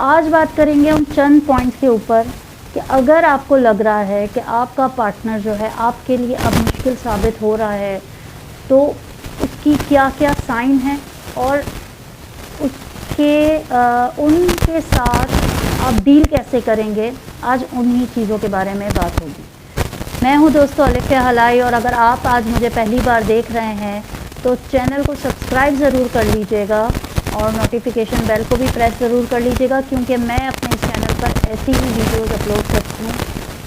آج بات کریں گے ہم چند پوائنٹس کے اوپر کہ اگر آپ کو لگ رہا ہے کہ آپ کا پارٹنر جو ہے آپ کے لیے اب مشکل ثابت ہو رہا ہے تو اس کی کیا کیا سائن ہیں اور اس کے ان کے ساتھ آپ ڈیل کیسے کریں گے، آج انہی چیزوں کے بارے میں بات ہوگی۔ میں ہوں دوستو الفیہ ہلائی، اور اگر آپ آج مجھے پہلی بار دیکھ رہے ہیں تو چینل کو سبسکرائب ضرور کر لیجئے گا اور نوٹیفیکیشن بیل کو بھی پریس ضرور کر لیجئے گا، کیونکہ میں اپنے اس چینل پر ایسی ہی ویڈیوز اپلوڈ کرتی ہوں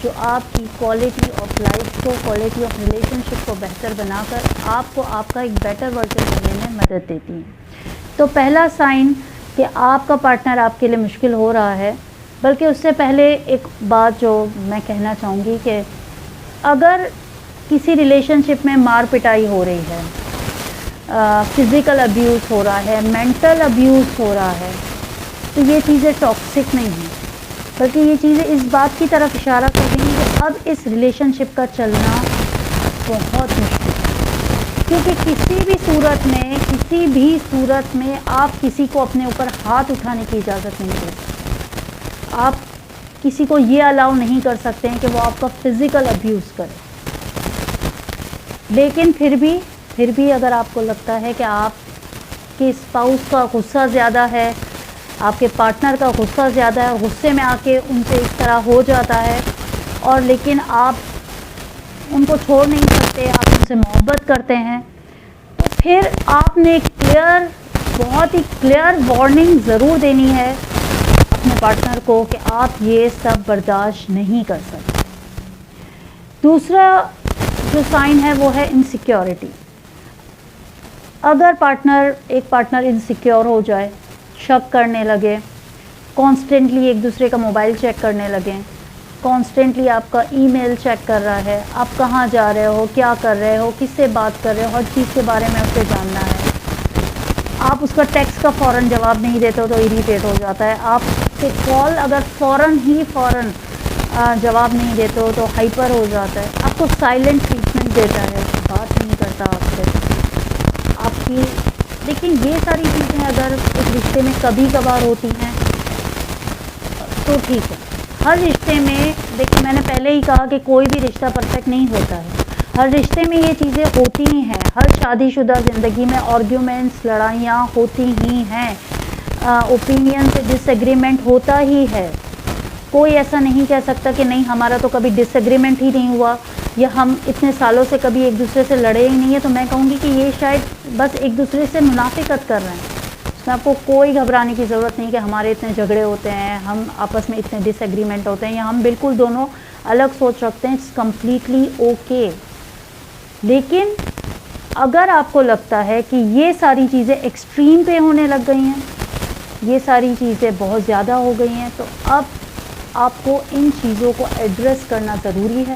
جو آپ کی کوالٹی آف لائف کو، کوالٹی آف ریلیشن شپ کو بہتر بنا کر آپ کو آپ کا ایک بیٹر ورژن بننے میں مدد دیتی ہیں۔ تو پہلا سائن کہ آپ کا پارٹنر آپ کے لیے مشکل ہو رہا ہے، بلکہ اس سے پہلے ایک بات جو میں کہنا چاہوں گی کہ اگر کسی ریلیشن شپ میں مار پٹائی ہو رہی ہے، فزیکل ابیوز ہو رہا ہے، مینٹل ابیوز ہو رہا ہے، تو یہ چیزیں ٹاکسک نہیں ہیں، بلکہ یہ چیزیں اس بات کی طرف اشارہ کر رہی ہیں کہ اب اس ریلیشن شپ کا چلنا بہت مشکل ہے، کیونکہ کسی بھی صورت میں آپ کسی کو اپنے اوپر ہاتھ اٹھانے کی اجازت نہیں دے سکتے۔ آپ کسی کو یہ الاؤ نہیں کر سکتے ہیں کہ وہ آپ کا فزیکل ابیوز کرے، لیکن پھر بھی اگر آپ کو لگتا ہے کہ آپ کے اسپاؤس کا غصہ زیادہ ہے، آپ کے پارٹنر کا غصہ زیادہ ہے، غصے میں آ کے ان سے اس طرح ہو جاتا ہے، اور لیکن آپ ان کو چھوڑ نہیں سکتے، آپ ان سے محبت کرتے ہیں، تو پھر آپ نے بہت ہی کلیئر وارننگ ضرور دینی ہے اپنے پارٹنر کو کہ آپ یہ سب برداشت نہیں کر سکتے۔ دوسرا جو سائن ہے وہ ہے انسیکیورٹی۔ اگر ایک پارٹنر انسیکیور ہو جائے، شک کرنے لگے، کانسٹنٹلی ایک دوسرے کا موبائل چیک کرنے لگیں، کانسٹنٹلی آپ کا ای میل چیک کر رہا ہے، آپ کہاں جا رہے ہو، کیا کر رہے ہو، کس سے بات کر رہے ہو، ہر چیز کے بارے میں اسے جاننا ہے، آپ اس کا ٹیکسٹ کا فوراً جواب نہیں دیتے ہو تو اریٹیٹ ہو جاتا ہے، آپ کے کال اگر فوراً جواب نہیں دیتے ہو تو ہائپر ہو جاتا ہے، آپ کو سائلنٹ ٹریٹمنٹ دیتا ہے، بات نہیں کرتا آپ کی۔ لیکن یہ ساری چیزیں اگر ایک رشتے میں کبھی کبھار ہوتی ہیں تو ٹھیک ہے۔ ہر رشتے میں دیکھیں، میں نے پہلے ہی کہا کہ کوئی بھی رشتہ پرفیکٹ نہیں ہوتا ہے، ہر رشتے میں یہ چیزیں ہوتی ہی ہیں، ہر شادی شدہ زندگی میں آرگیومنٹس، لڑائیاں ہوتی ہی ہیں، اوپینین سے ڈس ایگریمنٹ ہوتا ہی ہے، کوئی ایسا نہیں کہہ سکتا کہ نہیں ہمارا تو کبھی ڈس ایگریمنٹ ہی نہیں ہوا، یا ہم اتنے سالوں سے کبھی ایک دوسرے سے لڑے ہی نہیں ہیں۔ تو میں کہوں گی کہ یہ شاید بس ایک دوسرے سے منافقت کر رہے ہیں، اس میں آپ کو کوئی گھبرانے کی ضرورت نہیں کہ ہمارے اتنے جھگڑے ہوتے ہیں، ہم آپس میں اتنے ڈس ایگریمنٹ ہوتے ہیں، یا ہم بالکل دونوں الگ سوچ رکھتے ہیں، اٹس کمپلیٹلی اوکے۔ لیکن اگر آپ کو لگتا ہے کہ یہ ساری چیزیں ایکسٹریم پہ ہونے لگ گئی ہیں، یہ ساری چیزیں بہت زیادہ ہو گئی ہیں، تو اب آپ کو ان چیزوں کو ایڈریس کرنا ضروری ہے،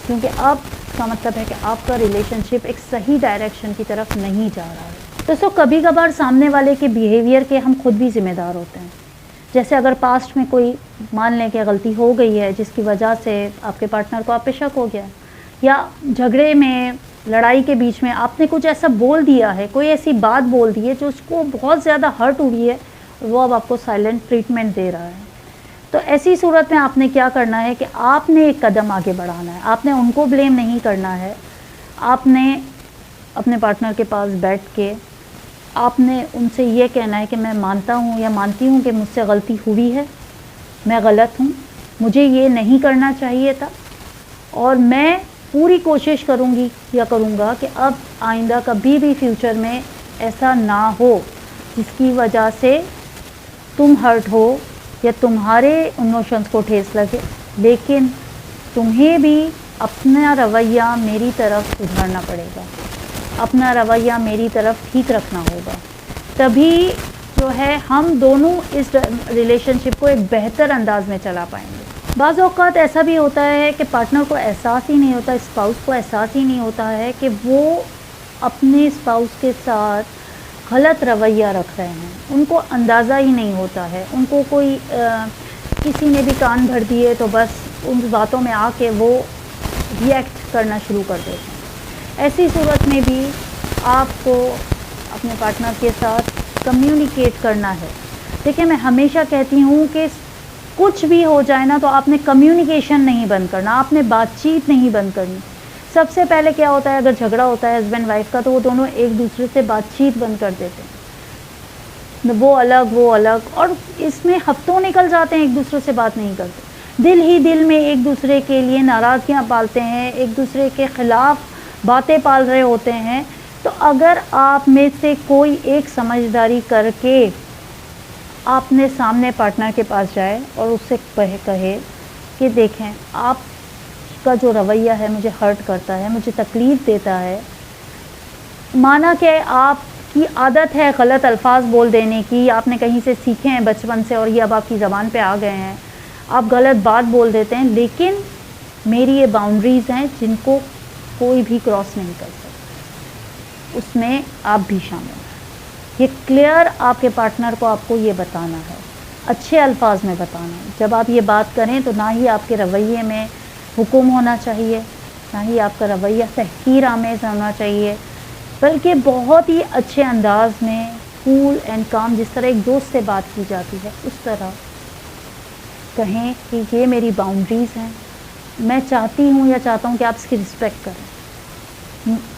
کیونکہ اب اس کا مطلب ہے کہ آپ کا ریلیشن شپ ایک صحیح ڈائریکشن کی طرف نہیں جا رہا ہے۔ تو کبھی کبھار سامنے والے کے بیہیویئر کے ہم خود بھی ذمہ دار ہوتے ہیں، جیسے اگر پاسٹ میں کوئی مان لیں کہ غلطی ہو گئی ہے جس کی وجہ سے آپ کے پارٹنر کو آپ پہ شک ہو گیا، یا جھگڑے میں، لڑائی کے بیچ میں آپ نے کچھ ایسا بول دیا ہے، کوئی ایسی بات بول دی ہے جو اس کو بہت زیادہ ہرٹ ہوئی ہے، وہ اب آپ کو سائلنٹ ٹریٹمنٹ دے رہا ہے، تو ایسی صورت میں آپ نے کیا کرنا ہے کہ آپ نے ایک قدم آگے بڑھانا ہے، آپ نے ان کو بلیم نہیں کرنا ہے، آپ نے اپنے پارٹنر کے پاس بیٹھ کے آپ نے ان سے یہ کہنا ہے کہ میں مانتا ہوں یا مانتی ہوں کہ مجھ سے غلطی ہوئی ہے، میں غلط ہوں، مجھے یہ نہیں کرنا چاہیے تھا، اور میں پوری کوشش کروں گا کہ اب آئندہ کبھی بھی فیوچر میں ایسا نہ ہو جس کی وجہ سے تم ہرٹ ہو یا تمہارے ایموشنز کو ٹھیس لگے، لیکن تمہیں بھی اپنا رویہ میری طرف سدھارنا پڑے گا، اپنا رویہ میری طرف ٹھیک رکھنا ہوگا، تبھی جو ہے ہم دونوں اس ریلیشن شپ کو ایک بہتر انداز میں چلا پائیں گے۔ بعض اوقات ایسا بھی ہوتا ہے کہ پارٹنر کو احساس ہی نہیں ہوتا، اسپاؤس کو احساس ہی نہیں ہوتا ہے کہ وہ اپنے اسپاؤس کے ساتھ غلط رویہ رکھ رہے ہیں، ان کو اندازہ ہی نہیں ہوتا ہے، ان کو کوئی کسی نے بھی کان بھر دیے تو بس ان باتوں میں آ کے وہ ری ایکٹ کرنا شروع کر دیتے ہیں۔ ایسی صورت میں بھی آپ کو اپنے پارٹنر کے ساتھ کمیونیکیٹ کرنا ہے، دیکھیں میں ہمیشہ کہتی ہوں کہ کچھ بھی ہو جائے نا تو آپ نے کمیونیکیشن نہیں بند کرنا، آپ نے بات چیت نہیں بند کرنی. سب سے پہلے کیا ہوتا ہے اگر جھگڑا ہوتا ہے ہسبینڈ وائف کا تو وہ دونوں ایک دوسرے سے بات چیت بند کر دیتے ہیں، وہ الگ، اور اس میں ہفتوں نکل جاتے ہیں ایک دوسرے سے بات نہیں کرتے، دل ہی دل میں ایک دوسرے کے لیے ناراضگیاں پالتے ہیں، ایک دوسرے کے خلاف باتیں پال رہے ہوتے ہیں. تو اگر آپ میں سے کوئی ایک سمجھداری کر کے آپ نے سامنے پارٹنر کے پاس جائے اور اس سے کہے کہ دیکھیں آپ کا جو رویہ ہے مجھے ہرٹ کرتا ہے، مجھے تکلیف دیتا ہے، مانا کہ آپ کی عادت ہے غلط الفاظ بول دینے کی، آپ نے کہیں سے سیکھے ہیں بچپن سے اور یہ اب آپ کی زبان پہ آ گئے ہیں، آپ غلط بات بول دیتے ہیں، لیکن میری یہ باؤنڈریز ہیں جن کو کوئی بھی کراس نہیں کر سکتا، اس میں آپ بھی شامل ہیں. یہ کلیئر آپ کے پارٹنر کو آپ کو یہ بتانا ہے، اچھے الفاظ میں بتانا ہے. جب آپ یہ بات کریں تو نہ ہی آپ کے رویے میں حکم ہونا چاہیے، نہ ہی آپ کا رویہ تحقیر آمیز ہونا چاہیے، بلکہ بہت ہی اچھے انداز میں کول اینڈ کام، جس طرح ایک دوست سے بات کی جاتی ہے اس طرح کہیں کہ یہ میری باؤنڈریز ہیں، میں چاہتی ہوں یا چاہتا ہوں کہ آپ اس کی رسپیکٹ کریں.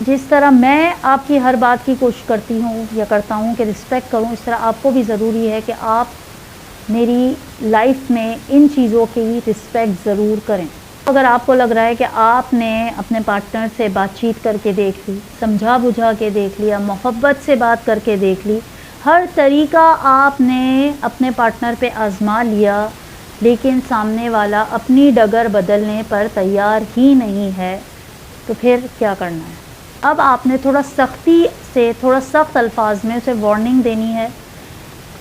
جس طرح میں آپ کی ہر بات کی کوشش کرتی ہوں یا کرتا ہوں کہ رسپیکٹ کروں، اس طرح آپ کو بھی ضروری ہے کہ آپ میری لائف میں ان چیزوں کی رسپیکٹ ضرور کریں. اگر آپ کو لگ رہا ہے کہ آپ نے اپنے پارٹنر سے بات چیت کر کے دیکھ لی، سمجھا بجھا کے دیکھ لیا، محبت سے بات کر کے دیکھ لی، ہر طریقہ آپ نے اپنے پارٹنر پہ آزما لیا، لیکن سامنے والا اپنی ڈگر بدلنے پر تیار ہی نہیں ہے، تو پھر کیا کرنا ہے؟ اب آپ نے تھوڑا سختی سے، تھوڑا سخت الفاظ میں اسے وارننگ دینی ہے،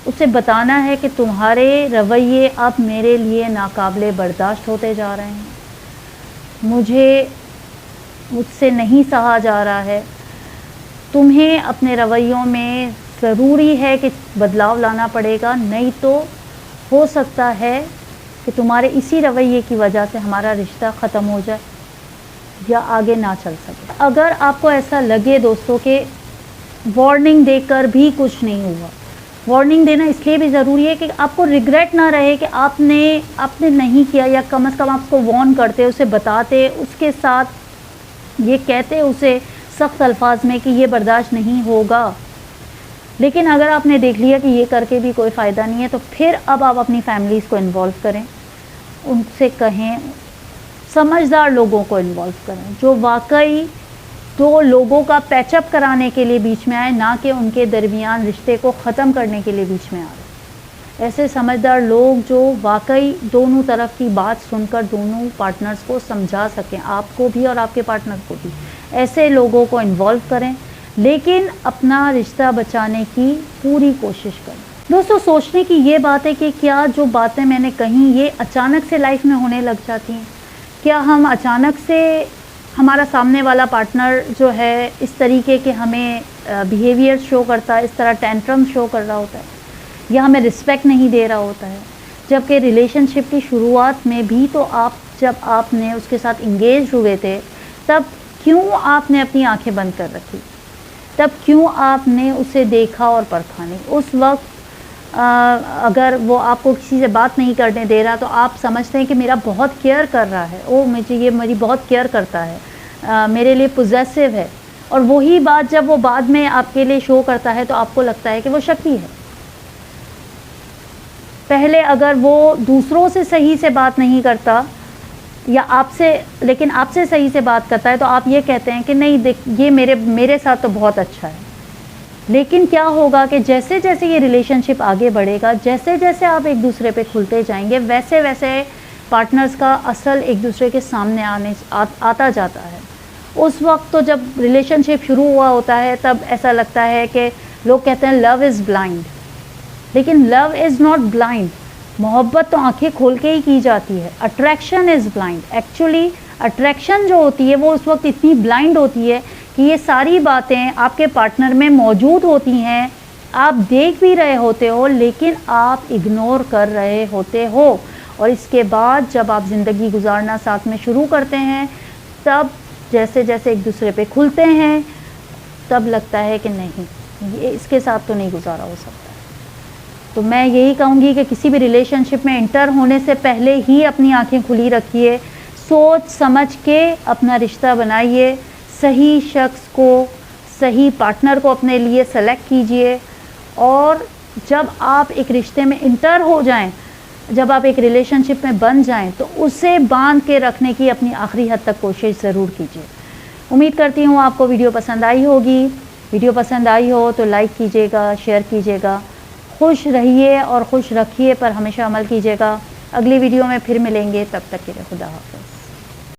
اسے بتانا ہے کہ تمہارے رویے اب میرے لیے ناقابل برداشت ہوتے جا رہے ہیں، مجھ سے نہیں سہا جا رہا ہے، تمہیں اپنے رویوں میں ضروری ہے کہ بدلاؤ لانا پڑے گا، نہیں تو ہو سکتا ہے کہ تمہارے اسی رویے کی وجہ سے ہمارا رشتہ ختم ہو جائے یا آگے نہ چل سکے. اگر آپ کو ایسا لگے دوستوں کہ وارننگ دے کر بھی کچھ نہیں ہوا، وارننگ دینا اس لیے بھی ضروری ہے کہ آپ کو ریگریٹ نہ رہے کہ آپ نے نہیں کیا، یا کم از کم آپ اس کو وارن کرتے، اسے بتاتے، اس کے ساتھ یہ کہتے اسے سخت الفاظ میں کہ یہ برداشت نہیں ہوگا. لیکن اگر آپ نے دیکھ لیا کہ یہ کر کے بھی کوئی فائدہ نہیں ہے، تو پھر اب آپ اپنی فیملیز کو انوالو کریں، ان سے کہیں، سمجھدار لوگوں کو انوالو کریں جو واقعی دو لوگوں کا پیچ اپ کرانے کے لیے بیچ میں آئے، نہ کہ ان کے درمیان رشتے کو ختم کرنے کے لیے بیچ میں آئے. ایسے سمجھدار لوگ جو واقعی دونوں طرف کی بات سن کر دونوں پارٹنرز کو سمجھا سکیں، آپ کو بھی اور آپ کے پارٹنر کو بھی، ایسے لوگوں کو انوالو کریں، لیکن اپنا رشتہ بچانے کی پوری کوشش کریں. دوستو سوچنے کی یہ بات ہے کہ کیا جو باتیں میں نے کہیں یہ اچانک سے لائف میں ہونے لگ جاتی ہیں؟ کیا ہم اچانک سے، ہمارا سامنے والا پارٹنر جو ہے اس طریقے کے ہمیں بیہیویئر شو کرتا ہے، اس طرح ٹینٹرم شو کر رہا ہوتا ہے، یا ہمیں رسپیکٹ نہیں دے رہا ہوتا ہے، جبکہ ریلیشن شپ کی شروعات میں بھی تو جب آپ نے اس کے ساتھ انگیج ہوئے تھے، تب کیوں آپ نے اپنی آنکھیں بند کر رکھی؟ تب کیوں آپ نے اسے دیکھا اور پرکھا نہیں؟ اس وقت اگر وہ آپ کو کسی سے بات نہیں کرنے دے رہا تو آپ سمجھتے ہیں کہ میرا بہت کیئر کر رہا ہے، یہ میری بہت کیئر کرتا ہے، میرے لیے پوزیسو ہے، اور وہی بات جب وہ بعد میں آپ کے لیے شو کرتا ہے تو آپ کو لگتا ہے کہ وہ شکی ہے. پہلے اگر وہ دوسروں سے صحیح سے بات نہیں کرتا یا لیکن آپ سے صحیح سے بات کرتا ہے تو آپ یہ کہتے ہیں کہ نہیں یہ میرے ساتھ تو بہت اچھا ہے. لیکن کیا ہوگا کہ جیسے جیسے یہ ریلیشن شپ آگے بڑھے گا، جیسے جیسے آپ ایک دوسرے پہ کھلتے جائیں گے، ویسے ویسے پارٹنرز کا اصل ایک دوسرے کے سامنے آتا جاتا ہے. اس وقت تو جب ریلیشن شپ شروع ہوا ہوتا ہے تب ایسا لگتا ہے کہ لوگ کہتے ہیں لو از بلائنڈ، لیکن لو از ناٹ بلائنڈ. محبت تو آنکھیں کھول کے ہی کی جاتی ہے. Attraction is blind. Actually attraction جو ہوتی ہے وہ اس وقت اتنی بلائنڈ ہوتی ہے کہ یہ ساری باتیں آپ کے پارٹنر میں موجود ہوتی ہیں، آپ دیکھ بھی رہے ہوتے ہو لیکن آپ اگنور کر رہے ہوتے ہو. اور اس کے بعد جب آپ زندگی گزارنا ساتھ میں شروع کرتے ہیں، تب جیسے جیسے ایک دوسرے پہ کھلتے ہیں تب لگتا ہے کہ نہیں، یہ اس کے ساتھ تو نہیں گزارا ہو سکتا. تو میں یہی کہوں گی کہ کسی بھی ریلیشن شپ میں انٹر ہونے سے پہلے ہی اپنی آنکھیں کھلی رکھیے، سوچ سمجھ کے اپنا رشتہ بنائیے، صحیح شخص کو، صحیح پارٹنر کو اپنے لیے سلیکٹ کیجئے، اور جب آپ ایک رشتے میں انٹر ہو جائیں، جب آپ ایک ریلیشن شپ میں بن جائیں تو اسے باندھ کے رکھنے کی اپنی آخری حد تک کوشش ضرور کیجیے۔ امید کرتی ہوں آپ کو ویڈیو پسند آئی ہوگی۔ ویڈیو پسند آئی ہو تو لائک کیجیے گا، شیئر کیجیے گا۔ خوش رہیے اور خوش رکھیے پر ہمیشہ عمل کیجیے گا۔ اگلی ویڈیو میں پھر ملیں گے، تب تک کے لیے خدا حافظ۔